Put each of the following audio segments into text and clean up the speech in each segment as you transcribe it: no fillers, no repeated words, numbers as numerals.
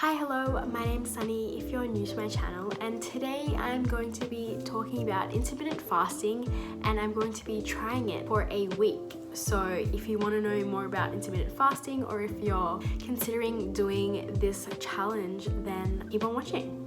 Hi, hello, my name's Sunny if you're new to my channel, and today I'm going to be talking about intermittent fasting and I'm going to be trying it for a week. So if you want to know more about intermittent fasting or if you're considering doing this challenge, then keep on watching.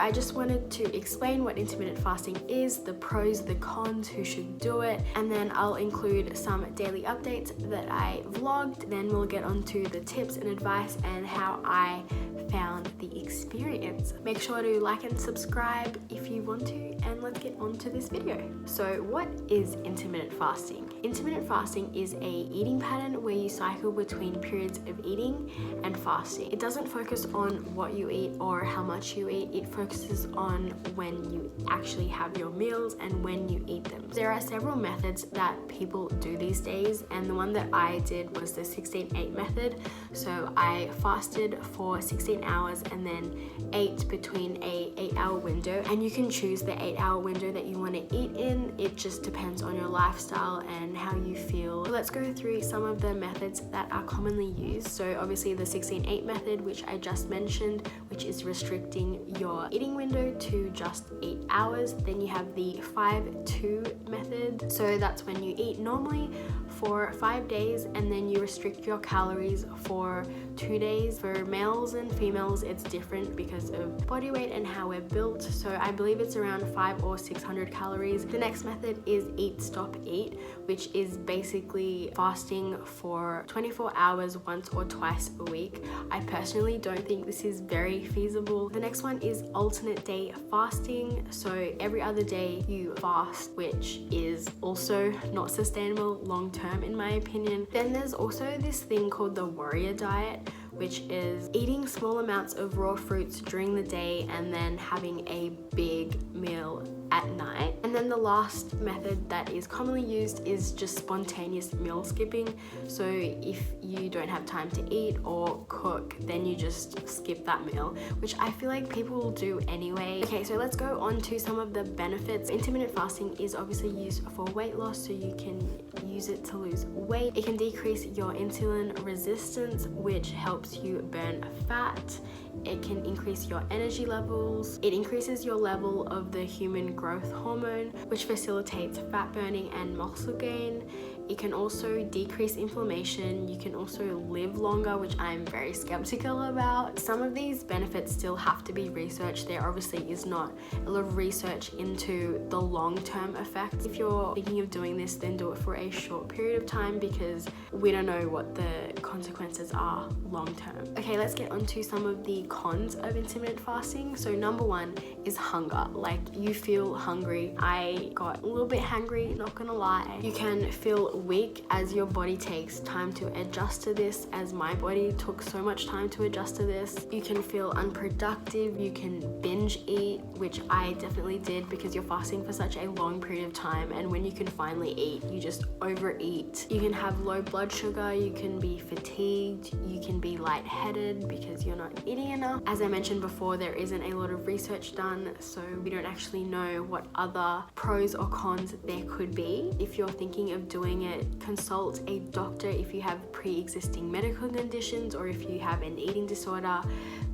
I just wanted to explain what intermittent fasting is, the pros, the cons, who should do it, and then I'll include some daily updates that I vlogged. Then we'll get onto the tips and advice and how I found the experience. Make sure to like and subscribe if you want to, and let's get on to this video. So what is intermittent fasting? Intermittent fasting is a eating pattern where you cycle between periods of eating and fasting. It doesn't focus on what you eat or how much you eat. It focuses on when you actually have your meals and when you eat them. There are several methods that people do these days, and the one that I did was the 16-8 method. So I fasted for 16 hours and then ate between a 8-hour window, and you can choose the 8-hour window that you want to eat in. It just depends on your lifestyle and how you feel. So let's go through some of the methods that are commonly used. So obviously the 16-8 method, which I just mentioned, which is restricting your eating window to just 8 hours. Then you have the 5-2 method. So that's when you eat normally for 5 days and then you restrict your calories for 2 days. For males and females it's different because of body weight and how we're built, so I believe it's around 500 or 600 calories. The next method is eat stop eat, which is basically fasting for 24 hours once or twice a week. I personally don't think this is very feasible. The next one is alternate day fasting, so every other day you fast, which is also not sustainable long term in my opinion. Then there's also this thing called the warrior diet, which is eating small amounts of raw fruits during the day and then having a big meal at night. And then the last method that is commonly used is just spontaneous meal skipping. So if you don't have time to eat or cook, then you just skip that meal, which I feel like people will do anyway. Okay, so let's go on to some of the benefits. Intermittent fasting is obviously used for weight loss, so you can use it to lose weight. It can decrease your insulin resistance, which helps you burn fat. It can increase your energy levels. It increases your level of the human growth hormone, which facilitates fat burning and muscle gain. It can also decrease inflammation. You can also live longer, which I'm very skeptical about. Some of these benefits still have to be researched. There obviously is not a lot of research into the long-term effects. If you're thinking of doing this, then do it for a short period of time because we don't know what the consequences are long-term. Okay, let's get onto some of the cons of intermittent fasting. So number one is hunger. Like, you feel hungry. I got a little bit hungry, not gonna lie. You can feel weak as your body takes time to adjust to this, as my body took so much time to adjust to this. You can feel unproductive. You can binge eat, which I definitely did because you're fasting for such a long period of time, and when you can finally eat, you just overeat. You can have low blood sugar. You can be fatigued. You can be lightheaded because you're not eating enough. As I mentioned before, there isn't a lot of research done, so we don't actually know what other pros or cons there could be. If you're thinking of doing it, consult a doctor. If you have pre-existing medical conditions or if you have an eating disorder,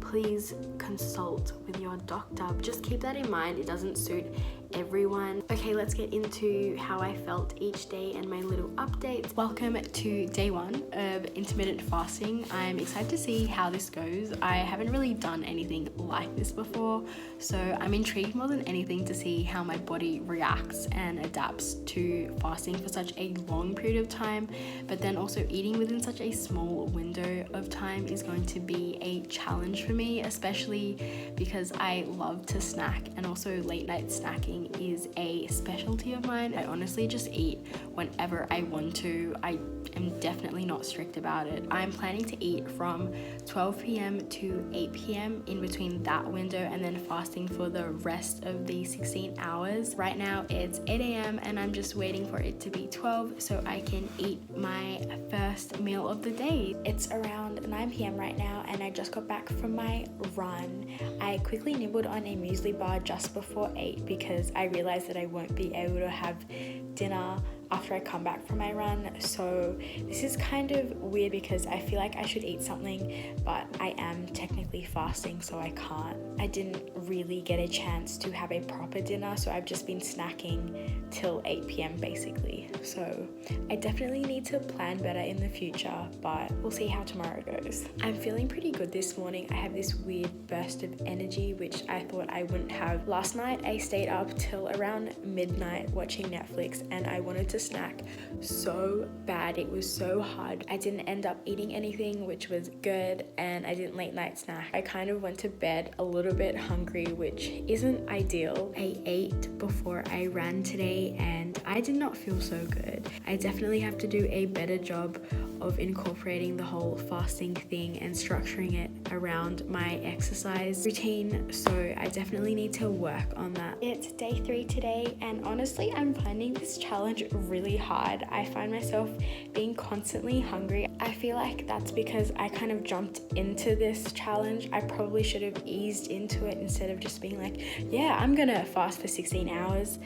please consult with your doctor. Just keep that in mind. It doesn't suit everyone. Okay, let's get into how I felt each day and my little updates. Welcome to day one of intermittent fasting. I'm excited to see how this goes. I haven't really done anything like this before, so I'm intrigued more than anything to see how my body reacts and adapts to fasting for such a long period of time, but then also eating within such a small window of time is going to be a challenge for me, especially because I love to snack, and also late night snacking is a specialty of mine. I honestly just eat whenever I want to. I am definitely not strict about it. I'm planning to eat from 12 p.m. to 8 p.m. in between that window, and then fasting for the rest of the 16 hours. Right now it's 8 a.m. and I'm just waiting for it to be 12 so I can eat my first meal of the day. It's around 9 p.m. right now and I just got back from my run. I quickly nibbled on a muesli bar just before 8 because I realized that I won't be able to have dinner after I come back from my run. So this is kind of weird because I feel like I should eat something, but I am technically fasting, so I can't. I didn't really get a chance to have a proper dinner, so I've just been snacking till 8 p.m. basically. So I definitely need to plan better in the future, but we'll see how tomorrow goes. I'm feeling pretty good this morning. I have this weird burst of energy which I thought I wouldn't have. Last night I stayed up till around midnight watching Netflix and I wanted to snack so bad. It was so hard. I didn't end up eating anything, which was good, and I didn't late night snack. I kind of went to bed a little bit hungry, which isn't ideal. I ate before I ran today and I did not feel so good. I definitely have to do a better job of incorporating the whole fasting thing and structuring it around my exercise routine, so I definitely need to work on that. It's day 3 today and honestly I'm finding this challenge really hard. I find myself being constantly hungry. I feel like that's because I kind of jumped into this challenge. I probably should have eased into it instead of just being like, yeah, I'm gonna fast for 16 hours,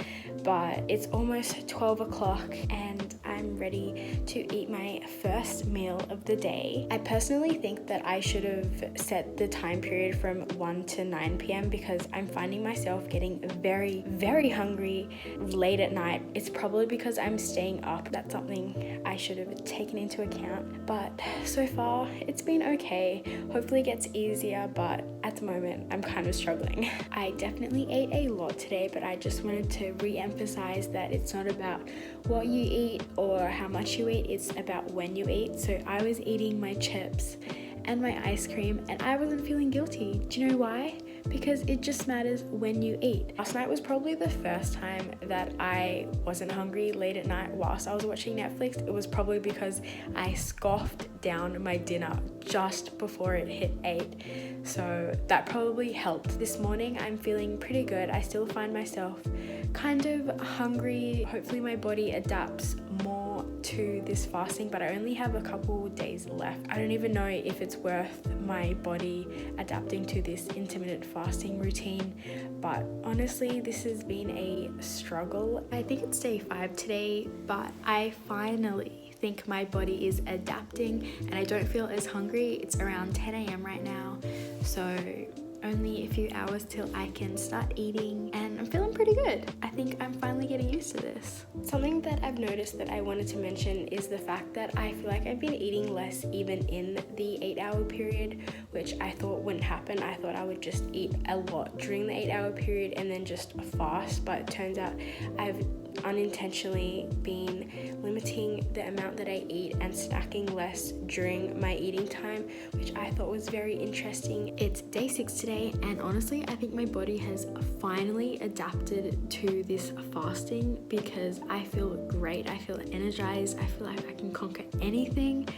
but it's almost 12 o'clock and I'm ready to eat my first meal of the day. I personally think that I should have set the time period from 1 to 9 p.m. because I'm finding myself getting very, very hungry late at night. It's probably because I'm staying up. That's something I should have taken into account. But so far, it's been okay. Hopefully it gets easier, but at the moment, I'm kind of struggling. I definitely ate a lot today, but I just wanted to re-emphasize that it's not about what you eat or how much you eat, it's about when you eat. So I was eating my chips and my ice cream and I wasn't feeling guilty. Do you know why? Because it just matters when you eat. Last night was probably the first time that I wasn't hungry late at night whilst I was watching Netflix. It was probably because I scoffed down my dinner just before it hit 8. So that probably helped. This morning I'm feeling pretty good. I still find myself kind of hungry. Hopefully my body adapts more to this fasting, but I only have a couple days left. I don't even know if it's worth my body adapting to this intermittent fasting routine, but honestly this has been a struggle. I think it's day 5 today, but I finally think my body is adapting and I don't feel as hungry. It's around 10 a.m. right now, so only a few hours till I can start eating and I'm feeling pretty good. I think I'm finally getting used to this. Something that I've noticed that I wanted to mention is the fact that I feel like I've been eating less even in the 8-hour period, which I thought wouldn't happen. I thought I would just eat a lot during the 8-hour period and then just fast, but it turns out I've unintentionally been limiting the amount that I eat and snacking less during my eating time, which I thought was very interesting. It's day 6 today and honestly I think my body has finally adapted to this fasting because I feel great. I feel energized. I feel like I can conquer anything,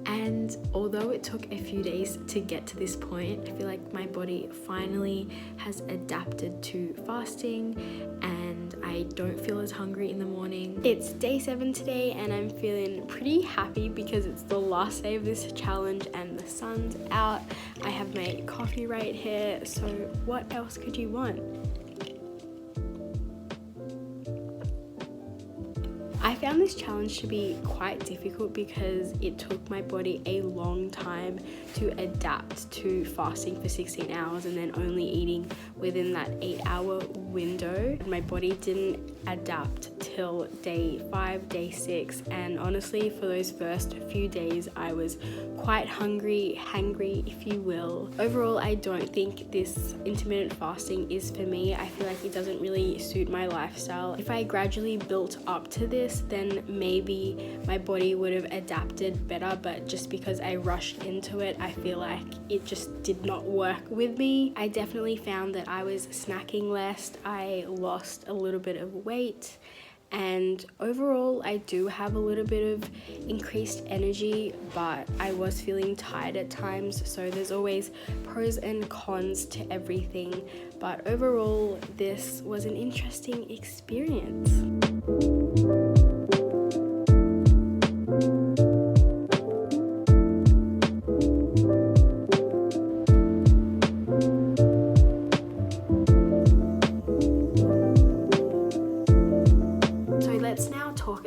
and although it took a few days to get to this point, I feel like my body finally has adapted to fasting and I don't feel as hungry in the morning. It's day 7 today and I'm feeling pretty happy because it's the last day of this challenge and the sun's out. I have my coffee right here, so what else could you want? I found this challenge to be quite difficult because it took my body a long time to adapt to fasting for 16 hours and then only eating within that 8-hour window. My body didn't adapt till day 5, day 6, and honestly for those first few days I was quite hangry if you will. Overall, I don't think this intermittent fasting is for me. I feel like it doesn't really suit my lifestyle. If I gradually built up to this, then maybe my body would have adapted better, but just because I rushed into it, I feel like it just did not work with me. I definitely found that I was snacking less. I lost a little bit of weight And overall, I do have a little bit of increased energy, but I was feeling tired at times, so there's always pros and cons to everything. But overall, this was an interesting experience.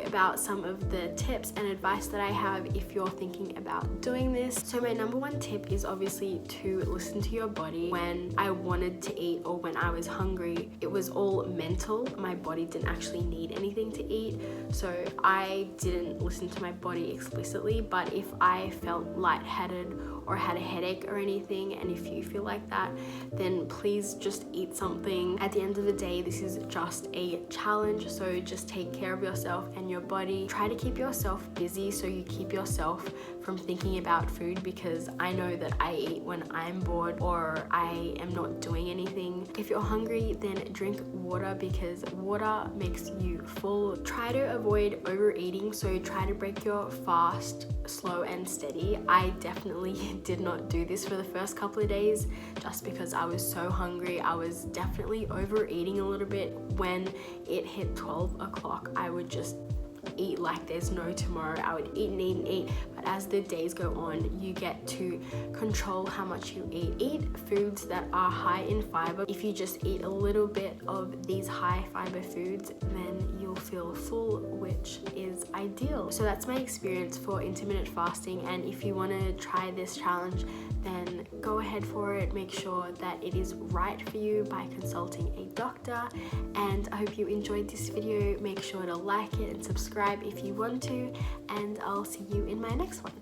About some of the tips and advice that I have if you're thinking about doing this. So my number one tip is obviously to listen to your body. When I wanted to eat or when I was hungry, it was all mental. My body didn't actually need anything to eat, so I didn't listen to my body explicitly. But if I felt lightheaded or had a headache or anything, and if you feel like that, then please just eat something. At the end of the day, this is just a challenge, so just take care of yourself and your body. Try to keep yourself busy so you keep yourself from thinking about food, because I know that I eat when I'm bored or I am not doing anything. If you're hungry, then drink water, because water makes you full. Try to avoid overeating, so try to break your fast slow and steady. I definitely did not do this for the first couple of days just because I was so hungry. I was definitely overeating a little bit. When it hit 12 o'clock, I would just eat like there's no tomorrow. I would eat and eat and eat, but as the days go on, you get to control how much you eat. Eat foods that are high in fiber. If you just eat a little bit of these high fiber foods, then you'll feel full, which is ideal. So that's my experience for intermittent fasting, and if you want to try this challenge, then go ahead for it. Make sure that it is right for you by consulting a doctor. And I hope you enjoyed this video. Make sure to like it and subscribe if you want to, and I'll see you in my next one.